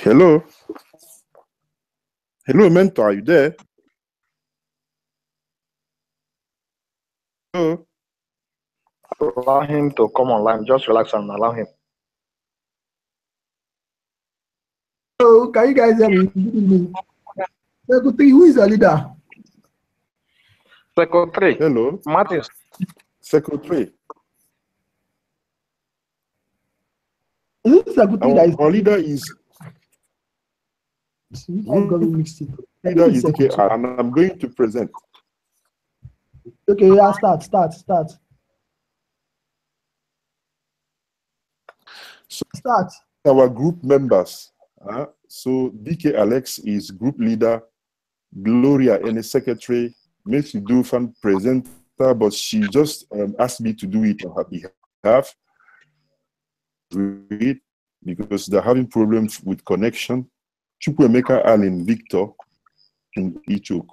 Hello? Hello, mentor, are you there? Hello? Allow him to come online. Just relax and allow him. Hello, can you guys hear me? Good evening. Secretary, who is the leader? Secretary. Hello? Martins. Secretary. Is it Secretary that is Our leader is leader is DKR, and I'm going to present. Okay, yeah, start. So Start. our group members. So DK Alex is group leader, Gloria and secretary, Mercy Dufan presenter, but she just asked me to do it on her behalf because they're having problems with connection. Chukwemeka Allen Victor in Ichok,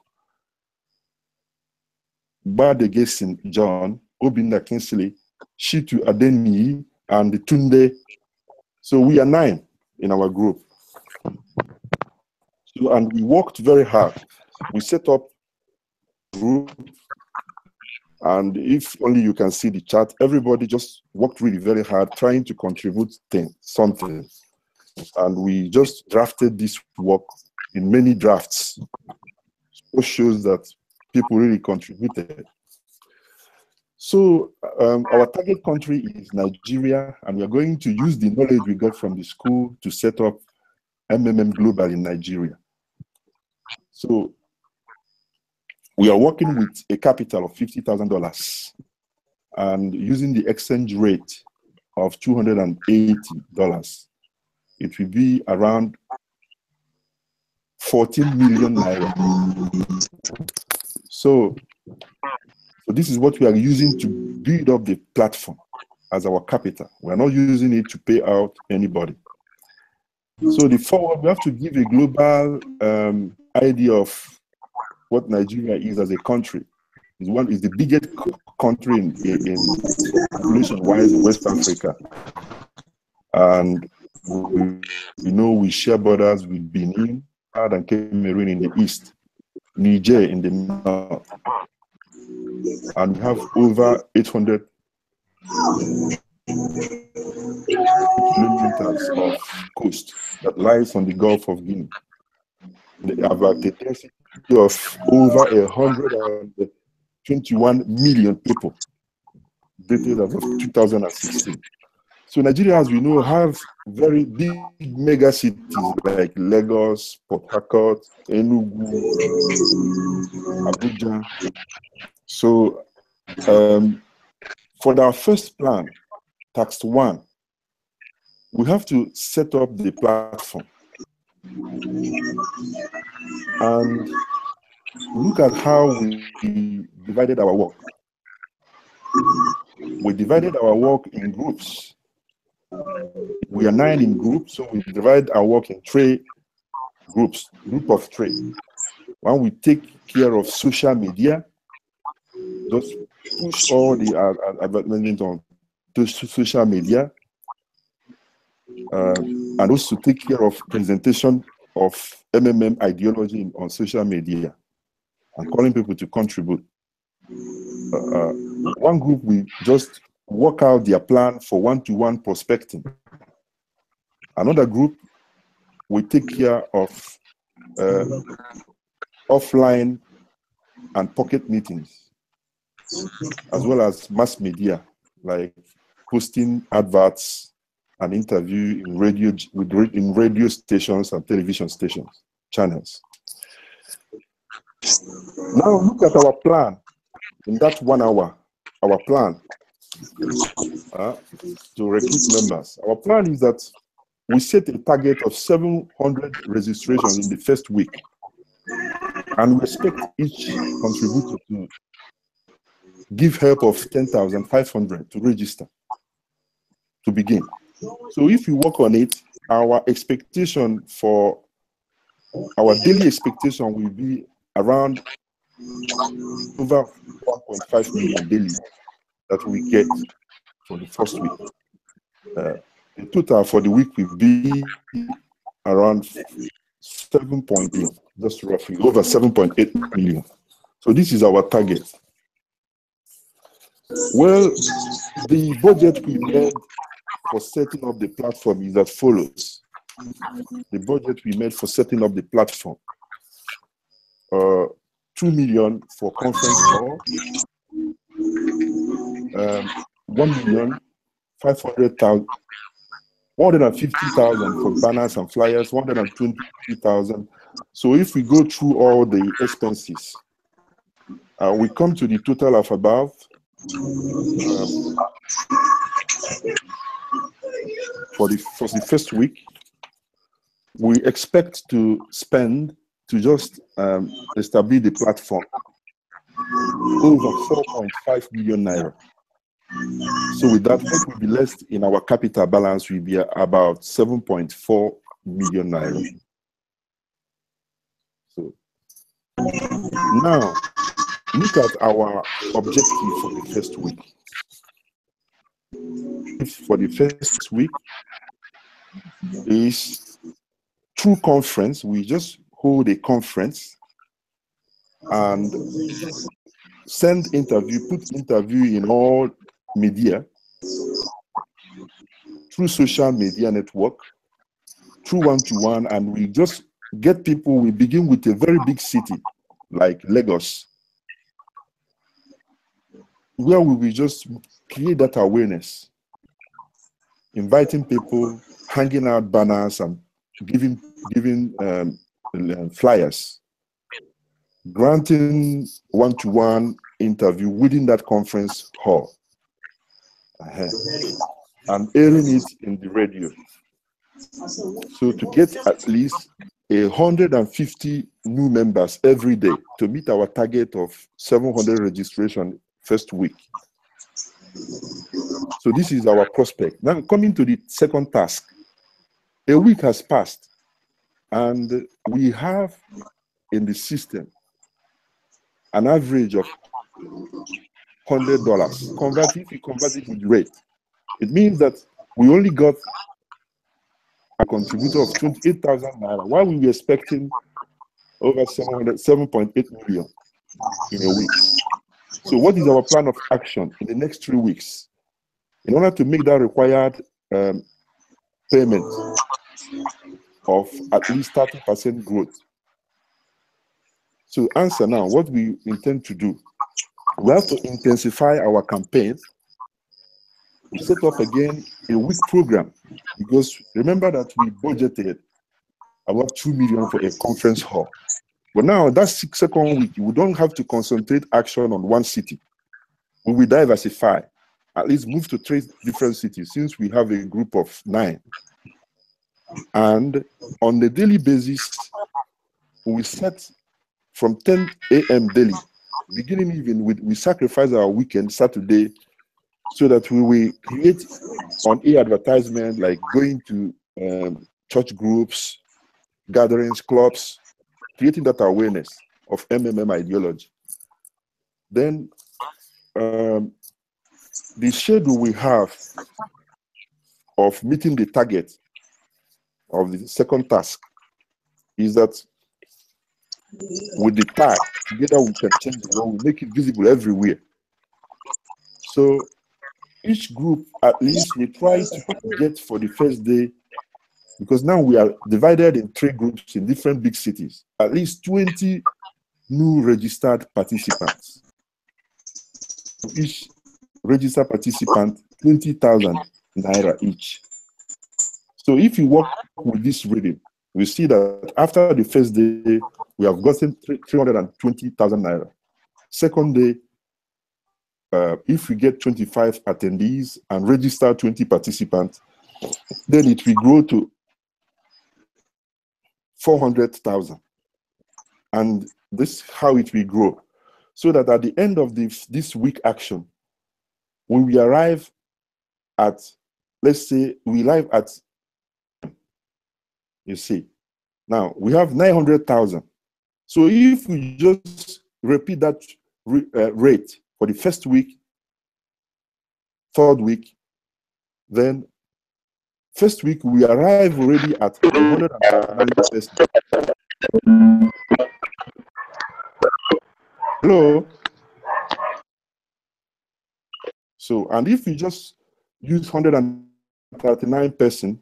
Badegesin John, Obinna Kinsley, Shitu Adeni, and Tunde. So we are 9 in our group. So, and we worked very hard. We set up a group, and if only you can see the chart, everybody just worked really very hard trying to contribute something. And we just drafted this work in many drafts. It shows that people really contributed. So our target country is Nigeria, and we are going to use the knowledge we got from the school to set up MMM Global in Nigeria. So we are working with a capital of $50,000 and using the exchange rate of $280. It will be around 14 million naira. So this is what we are using to build up the platform as our capital. We are not using it to pay out anybody. So the forward, we have to give a global idea of what Nigeria is as a country. It's the biggest country in population-wise in West Africa. And we share borders with Benin and Cameroon in the east, Niger in the north, and we have over 800 kilometers of coast that lies on the Gulf of Guinea. They have a density of over 121 million people, dated as of 2016. So Nigeria, as we know, have very big mega cities like Lagos, Port Harcourt, Enugu, Abuja. So for our first plan, Tax 1, we have to set up the platform and look at how we divided our work. We divided our work in groups. We are 9 in groups, so we divide our work in 3 groups, group of 3. One, we take care of social media, just push all the advertisements on social media, and also take care of presentation of MMM ideology on social media and calling people to contribute. One group, we just work out their plan for one-to-one prospecting. Another group, we take care of offline and pocket meetings, as well as mass media, like posting adverts and interview in radio stations and television stations, channels. Now look at our plan. In that 1 hour, our plan to recruit members. Our plan is that we set a target of 700 registrations in the first week, and we expect each contributor to give help of 10,500 to register, to begin. So if we work on it, our expectation for our daily expectation will be around over 1.5 million daily that we get for the first week. The total for the week will be around 7.8, just roughly over 7.8 million. So this is our target. Well, the budget we made for setting up the platform is as follows. The budget we made for setting up the platform, 2 million for conference hall, 1,500,000, 150,000 for banners and flyers, 120,000. So if we go through all the expenses, we come to the total of about for the first week, we expect to spend to just establish the platform over 4.5 million naira. So with that, what will be left in our capital balance will be about 7.4 million naira. So now, look at our objective for the first week. For the first week is through conference. We just hold a conference and send interview, put interview in all media, through social media network, through one-to-one, and we just get people. We begin with a very big city like Lagos, where we will just create that awareness, inviting people, hanging out banners and giving flyers, granting one-to-one interview within that conference hall, and airing it in the radio. So to get at least 150 new members every day to meet our target of 700 registration first week. So this is our prospect. Now coming to the second task. A week has passed and we have in the system an average of $100. If you convert it with rate, it means that we only got a contributor of 28,000 naira, while we were expecting over 7.8 million in a week. So what is our plan of action in the next 3 weeks? In order to make that required payment of at least 30% growth. So answer now, what we intend to do. We have to intensify our campaign. We set up again a week program, because remember that we budgeted about 2 million for a conference hall. But now that second week, we don't have to concentrate action on one city. We will diversify, at least move to 3 different cities, since we have a group of 9. And on a daily basis, we set from 10 a.m. daily, beginning even with, we sacrifice our weekend, Saturday, so that we will create on-air advertisement, like going to church groups, gatherings, clubs, creating that awareness of MMM ideology. Then the schedule we have of meeting the target of the second task is that with the tag, together we can change the law, we make it visible everywhere. So each group, at least we try to get for the first day, because now we are divided in 3 groups in different big cities, at least 20 new registered participants. Each registered participant, 20,000 naira each. So if you work with this rhythm, we see that after the first day, we have gotten 320,000 naira. Second day, if we get 25 attendees and register 20 participants, then it will grow to 400,000. And this is how it will grow. So that at the end of this week action, when we arrive at, let's say, we arrive at, you see, now we have 900,000. So if we just repeat that rate for the first week, third week, then First week, we arrive already at 139%. Hello? So, and if you just use 139%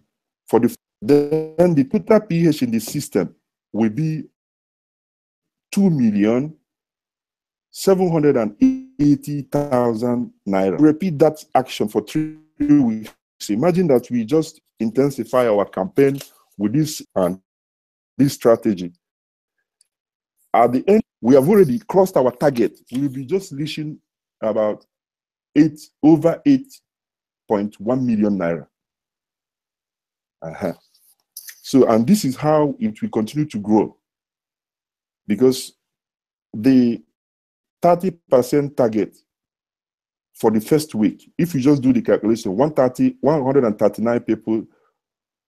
for then the total pH in the system will be 2,780,000 naira. Repeat that action for 3 weeks. Imagine that we just intensify our campaign with this and this strategy. At the end, we have already crossed our target. We will be just reaching about over 8.1 million naira. So, and this is how it will continue to grow, because the 30% target for the first week, if you just do the calculation, 139 people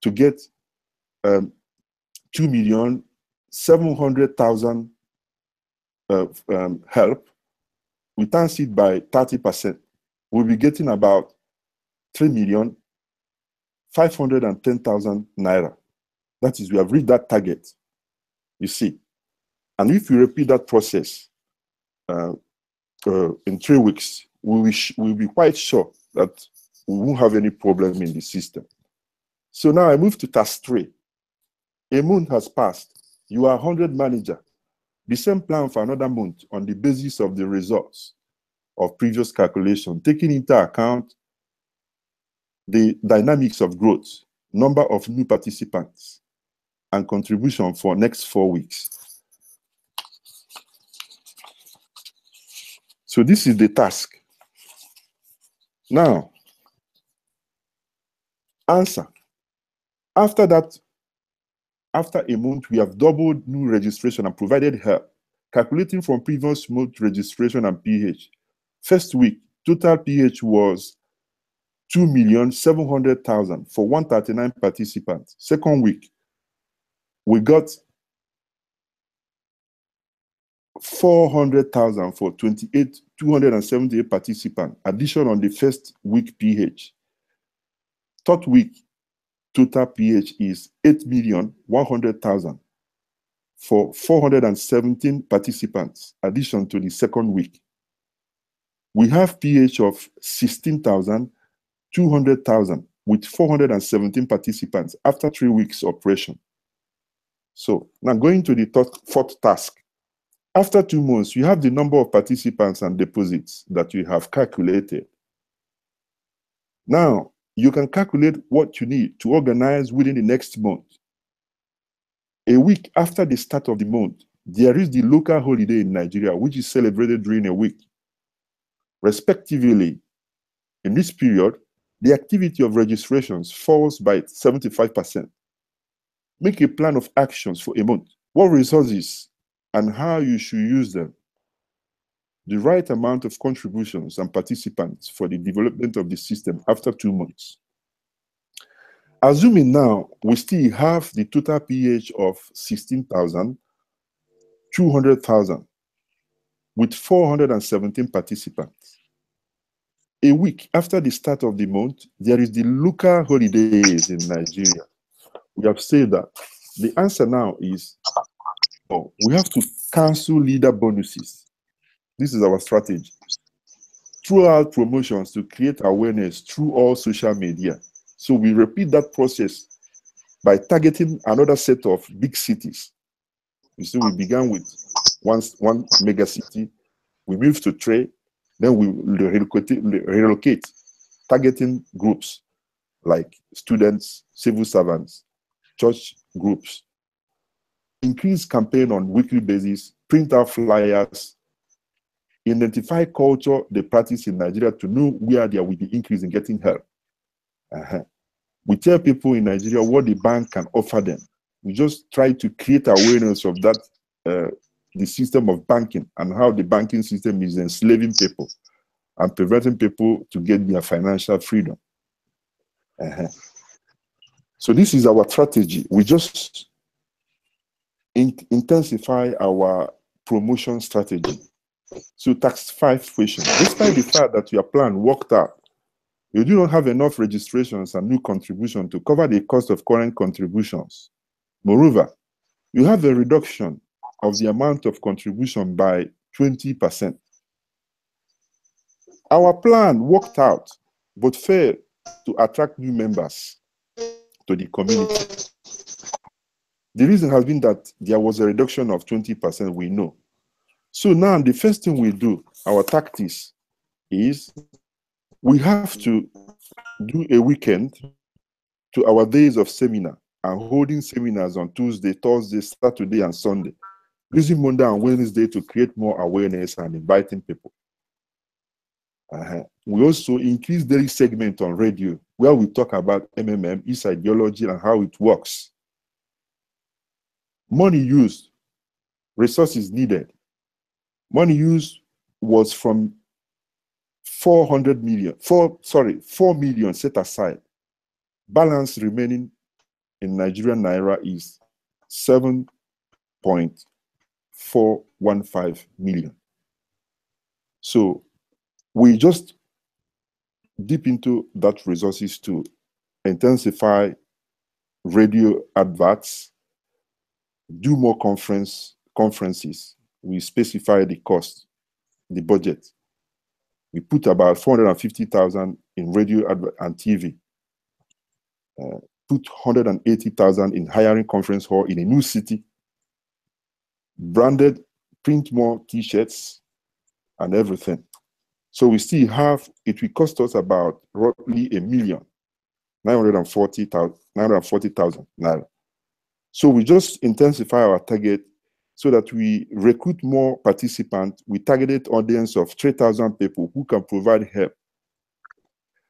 to get 2,700,000 help, we times it by 30%, we'll be getting about 3,510,000 naira. That is, we have reached that target, you see. And if you repeat that process in 3 weeks, we'll be quite sure that we won't have any problem in the system. So now I move to task 3. A month has passed. You are 100 manager. The same plan for another month on the basis of the results of previous calculation, taking into account the dynamics of growth, number of new participants, and contribution for next 4 weeks. So this is the task. Now, answer. After that, after a month, we have doubled new registration and provided help, calculating from previous month registration and pH. First week, total pH was 2,700,000 for 139 participants. Second week, we got 400,000 for 278 participants, addition on the first week pH. Third week, total pH is 8,100,000 for 417 participants, addition to the second week. We have pH of 16,200,000 with 417 participants after 3 weeks operation. So now going to the fourth task. After 2 months, you have the number of participants and deposits that you have calculated. Now, you can calculate what you need to organize within the next month. A week after the start of the month, there is the local holiday in Nigeria, which is celebrated during a week. Respectively, in this period, the activity of registrations falls by 75%. Make a plan of actions for a month. What resources and how you should use them. The right amount of contributions and participants for the development of the system after 2 months. Assuming now we still have the total pH of 16,000, 200,000 with 417 participants. A week after the start of the month, there is the local holidays in Nigeria. We have said that. The answer now is, we have to cancel leader bonuses. This is our strategy. Throughout promotions to create awareness through all social media. So we repeat that process by targeting another set of big cities. You see, we began with one mega city. We moved to 3. Then we relocate, targeting groups like students, civil servants, church groups. Increase campaign on weekly basis, print out flyers, identify culture they practice in Nigeria to know where there will be increase in getting help. We tell people in Nigeria what the bank can offer them. We just try to create awareness of that, the system of banking and how the banking system is enslaving people and preventing people to get their financial freedom. So this is our strategy. We just intensify our promotion strategy. So task 5 question. Despite the fact that your plan worked out, You do not have enough registrations and new contributions to cover the cost of current contributions. Moreover, you have a reduction of the amount of contribution by 20%. Our plan worked out, but failed to attract new members to the community. The reason has been that there was a reduction of 20%, we know. So now the first thing we do, our tactics, is we have to do a weekend to our days of seminar and holding seminars on Tuesday, Thursday, Saturday, and Sunday, using Monday and Wednesday to create more awareness and inviting people. We also increase daily segment on radio where we talk about MMM, its ideology, and how it works. Money used, resources needed. Money used was from 4 million set aside. Balance remaining in Nigerian Naira is 7.415 million. So we just dip into that resources to intensify radio adverts, do more conferences. We specify the cost, the budget. We put about 450,000 in radio and TV. Put 180,000 in hiring conference hall in a new city. Branded, print more T-shirts and everything. So we still have, it will cost us about roughly 1,940,000 naira. So we just intensify our target so that we recruit more participants with targeted audience of 3,000 people who can provide help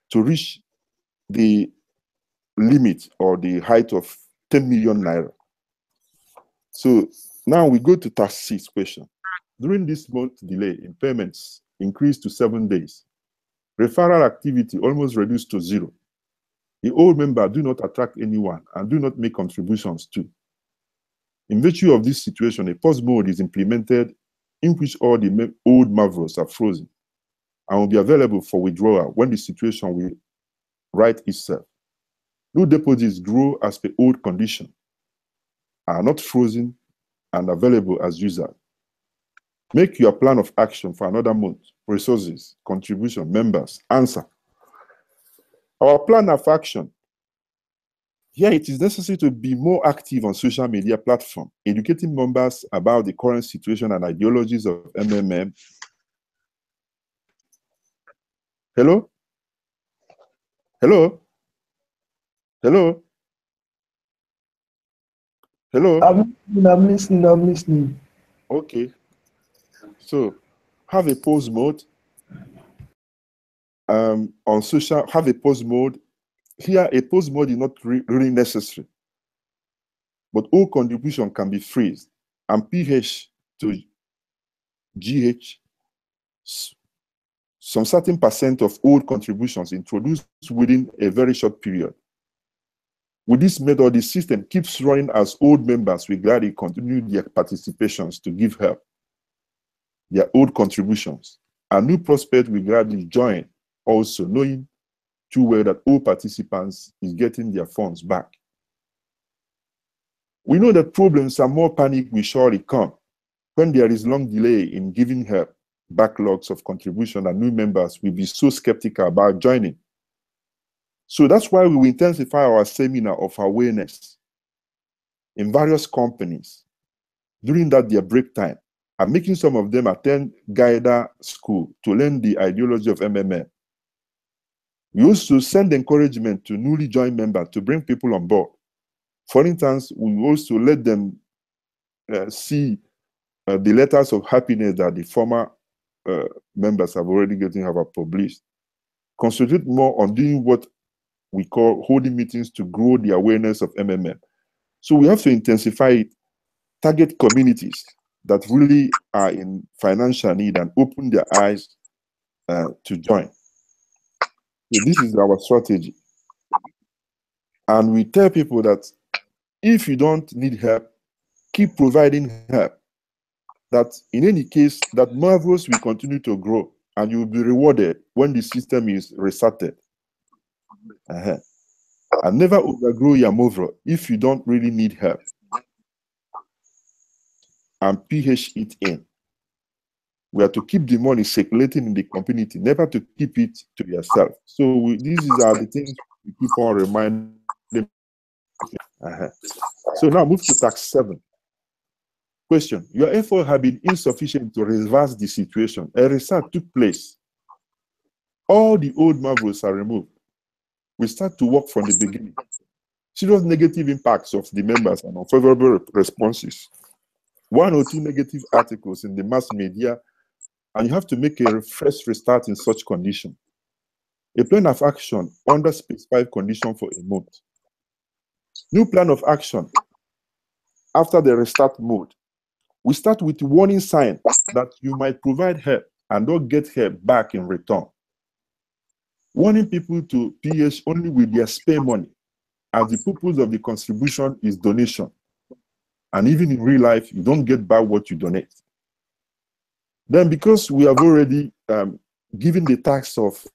to reach the limit or the height of 10 million naira. So now we go to task 6 question. During this month delay in payments increased to 7 days. Referral activity almost reduced to 0. The old member do not attract anyone and do not make contributions too. In virtue of this situation, a pause mode is implemented in which all the old Mavros are frozen and will be available for withdrawal when the situation will right itself. New deposits grow as per old condition, are not frozen and available as usual. Make your plan of action for another month. Resources, contribution, members, answer. Our plan of action. Here it is necessary to be more active on social media platforms, educating members about the current situation and ideologies of MMM. Hello? Hello? Hello? Hello? I'm listening. Okay. So have a pause mode. On social, have a pause mode. Here, a pause mode is not really necessary, but all contribution can be freezed and PH to GH. Some certain percent of old contributions introduced within a very short period. With this method, the system keeps running as old members will gladly continue their participations to give help, their old contributions, and new prospects will gladly join, also knowing too well that all participants is getting their funds back. We know that problems and more panic will surely come when there is long delay in giving help. Backlogs of contribution and new members will be so skeptical about joining. So that's why we will intensify our seminar of awareness in various companies during that their break time and making some of them attend Gaida school to learn the ideology of MMM. We also send encouragement to newly joined members to bring people on board. For instance, we also let them see the letters of happiness that the former members have already have published. Concentrate more on doing what we call holding meetings to grow the awareness of MMM. So we have to intensify it, target communities that really are in financial need and open their eyes to join. So this is our strategy. And we tell people that if you don't need help, keep providing help. That in any case, that Mavros will continue to grow and you will be rewarded when the system is restarted. And never overgrow your Movo if you don't really need help. And PH it in. We are to keep the money circulating in the community, never to keep it to yourself. So these are the things we keep on reminding. So now move to tax 7. Question: your effort have been insufficient to reverse the situation. A research took place. All the old Mavos are removed. We start to work from the beginning. Serious negative impacts of the members and unfavorable responses. 1 or 2 negative articles in the mass media, and you have to make a fresh restart in such condition. A plan of action under specified condition for a month. New plan of action after the restart mode. We start with warning sign that you might provide help and don't get help back in return. Warning people to PH only with their spare money, as the purpose of the contribution is donation. And even in real life, you don't get back what you donate. Then because we have already given the tax of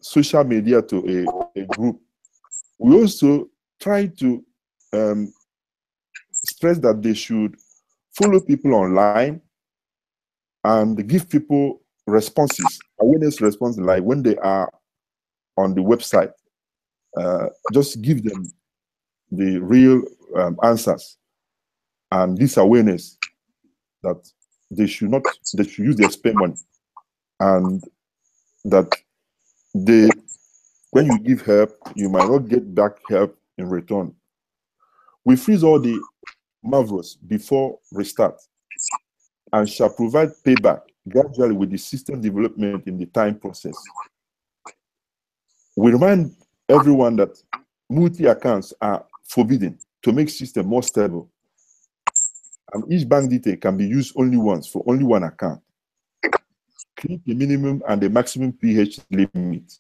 social media to a group, we also try to stress that they should follow people online and give people responses, awareness responses, like when they are on the website, just give them the real answers and this awareness that they should use their spare money, and that when you give help, you might not get back help in return. We freeze all the Mavros before restart and shall provide payback gradually with the system development in the time process. We remind everyone that multi-accounts are forbidden to make system more stable, and each bank detail can be used only once for only one account. Keep the minimum and the maximum PH limit.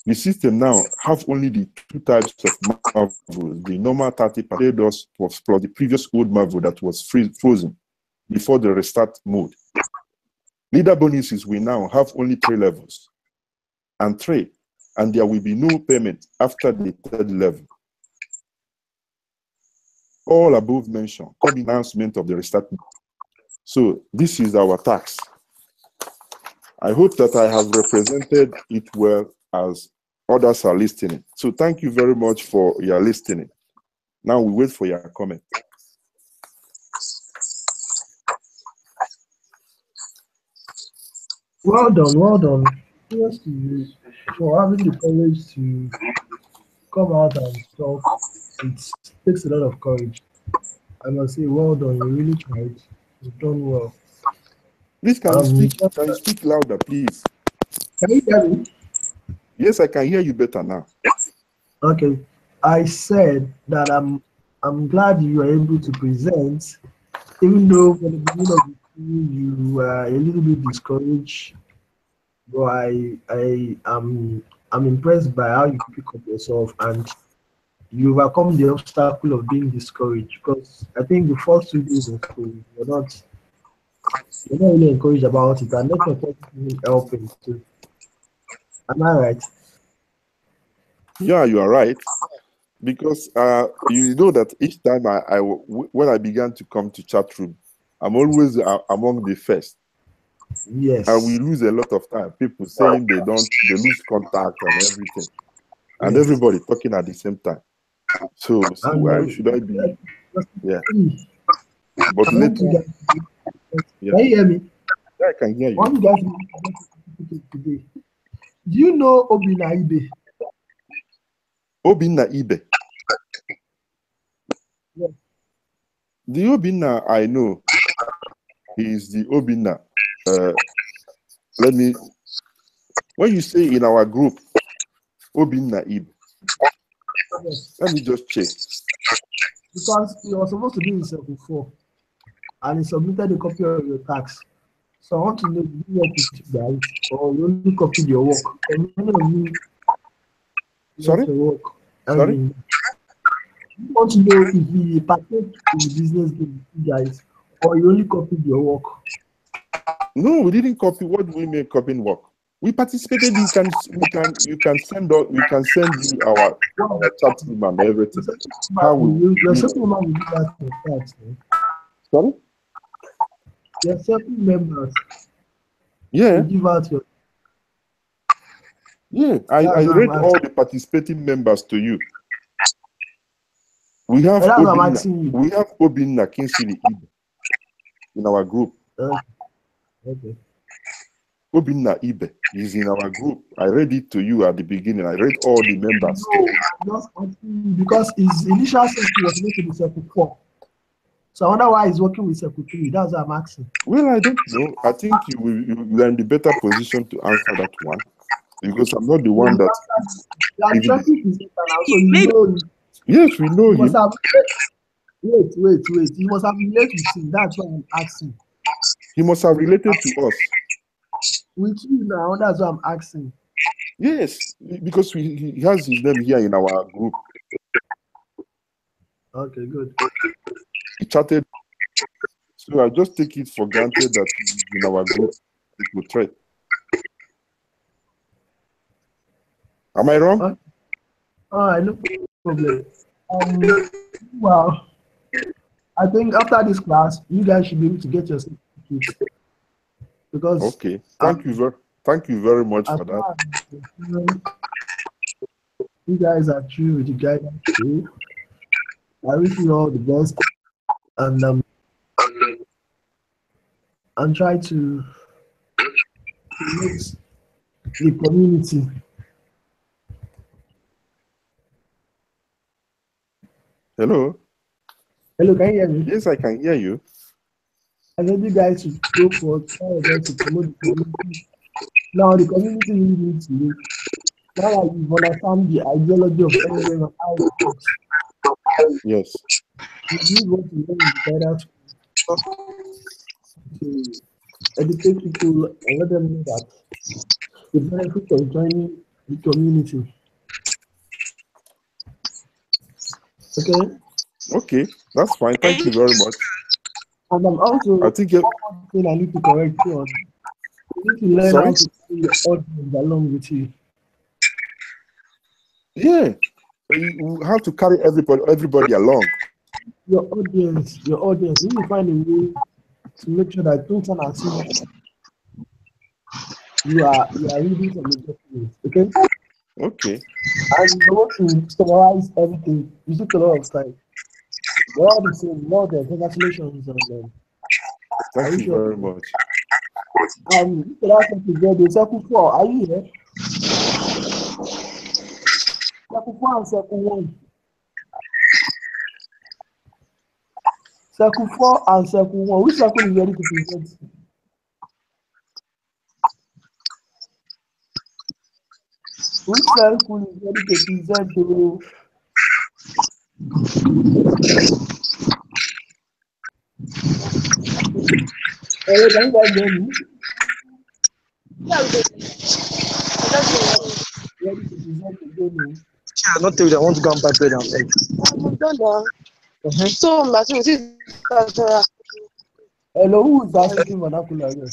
The system now have only the 2 types of Mavo, the normal 30% plus the previous old Mavo that was frozen before the restart mode. Leader bonuses will now have only 3 levels, and there will be no payment after the 3rd level. All above mentioned, come announcement of the restart mode. So this is our tax. I hope that I have represented it well as others are listening. So thank you very much for your listening. Now we wait for your comment. Well done, well done. Yes, to you for having the courage to come out and talk. It takes a lot of courage. I must say, well done. You really tried. You've done well. Please, can you speak louder, please? Can you hear me? Yes, I can hear you better now. Okay. I said that I'm glad you were able to present, even though from the beginning of the school you were a little bit discouraged. But I'm impressed by how you pick up yourself and you overcome the obstacle of being discouraged, because I think the first 2 days in school you're not really encouraged about it, and network isn't helping too. Am I right? Yeah, you are right. Because you know that each time when I began to come to chat room, I'm always among the first. Yes. And we lose a lot of time. People saying they lose contact and everything. And Yes. everybody talking at the same time. So why should I be? Yeah. But later. Yeah. Can you hear me? Yeah, I can hear you. One guy today. Do you know Obinna Ibe? Obinna Ibe. Yes. The Obinna I know is the Obinna. When you say in our group, Obinna Ibe, yes. Let me just check. Because he was supposed to be himself before, and he submitted a copy of your tax. So I want to know, do you work with you guys, or you only copied your work? Many of you Sorry? Your work. Sorry? I want to know if you partake in the business with you guys, or you only copied your work. No, we didn't copy. What do we mean copying work? We participated. You can send us, we can send you our chat room and everything. How will your certain members will give out your stats. Sorry? Your certain members Yeah. will give out your. Yeah, I read all the participating members to you. We have Obinna Kingsley in our group. Okay. Obinna Ibe is in our group. I read it to you at the beginning. I read all the members. No, just asking because his initial circle was making the circle 4. So I wonder why he's working with circle 3. That's what I'm asking. Well, I don't know. I think you are in the better position to answer that one because I'm not the one that. Yes, we know him. Wait. He must have related with him. That's why I'm asking. He must have related to us. With you now, that's what I'm asking. Yes, because he has his name here in our group. Okay, good. He chatted. So I just take it for granted that he's in our group. It will try. Am I wrong? No problem. Well, I think after this class, you guys should be able to get your certificates. Because okay, thank you very much for that. You guys are true with the guidance too. I wish you all the best and try to mix the community. Hello, can you hear me? Yes, I can hear you. I need you guys to go for to promote the community. Now the community needs you. Now that you understand the ideology of everything and how it works. Yes. You need what you learn better to educate people and let them know that the benefit of joining the community. Okay. Okay, that's fine. Thank you very much. And I'm also I think I need to correct you on. You need to learn how to bring your audience along with you. Yeah, you have to carry everybody along. Your audience. You need to find a way to make sure that don't turn as you are reading from the documents. Okay. Okay. And you want to summarize everything. You took a lot of time. We're all the same. More than congratulations on them. Thank you very much. The circle 4. Are you here? Circle 4 and circle 1. Circle 4 and circle 1. Which circle is ready to present? Which circle is ready to present to hello, can you guys hear me? Ready to present to gaming? Not till they want to go and buy bread and egg. So, hello, who is that speaking vernacular here?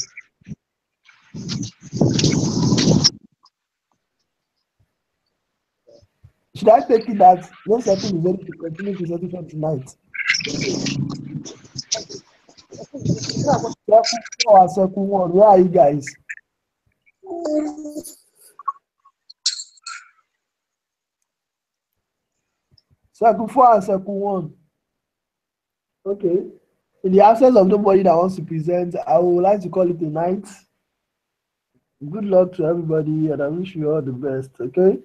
Should I take it that no circle is ready to continue presentation tonight? Circle 4 and circle 1, where are you guys? Circle 4 and circle 1. Okay. In the absence of nobody that wants to present, I would like to call it a night. Good luck to everybody, and I wish you all the best. Okay.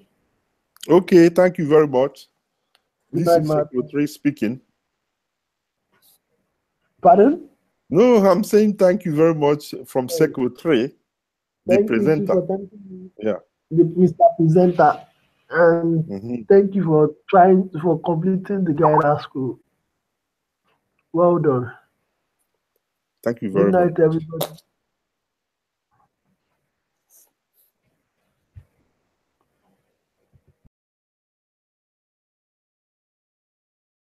Okay. Thank you very much. This is Secretary speaking. Pardon? No, I'm saying thank you very much from Secretary, the presenter. Yeah. The Mr. Presenter. And thank you for completing the guidance school. Well done. Thank you very much. Good night, everybody.